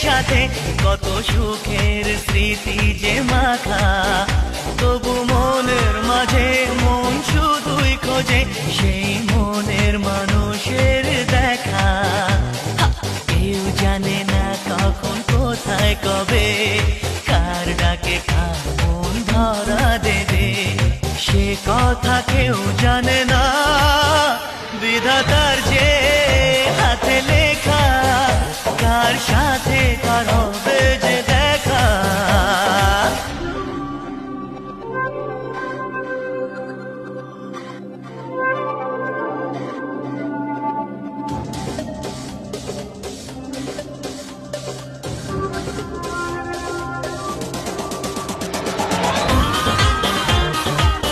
সাথে কত সুখের স্মৃতি যে মাখা, তবু মনের মাঝে মন শুধুই খোঁজে সেই মনের মানুষের দেখা। কেউ জানে না কখন কোথায় কবে কার ডাকে কার মন ধরা দেবে, সে কথা কেউ জানে না। বিধাতার যে হাতে লেখা কার সাথে কার হবে যে